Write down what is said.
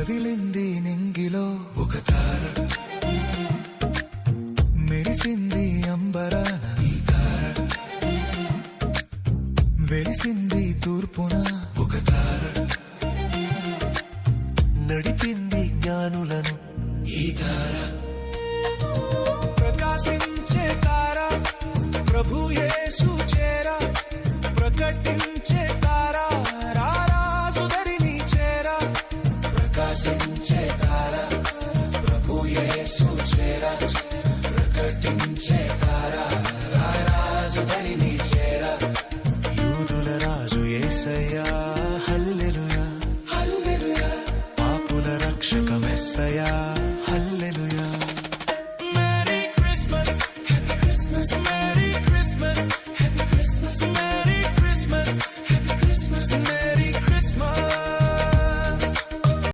కదిలింది నింగిలో ఒక తార, మెరిసింది అంబరాన ఈ తార, వెలిసింది తూర్పున ఒక తార, నడిపింది జ్ఞానులను ఈ తార, ప్రకాశించే తార ప్రభు యేసు చేరా, ప్రకటించే తార రారాజుదరిని చేరా, ప్రకాశించే తార ప్రభు యేసు చేరా, ప్రకటించే తార రారాజుదరిని చేరా. యూదుల రాజు యేసయ్యా హల్లెలూయా హల్లెలూయా, పాపుల రక్షక మెస్సయ్యా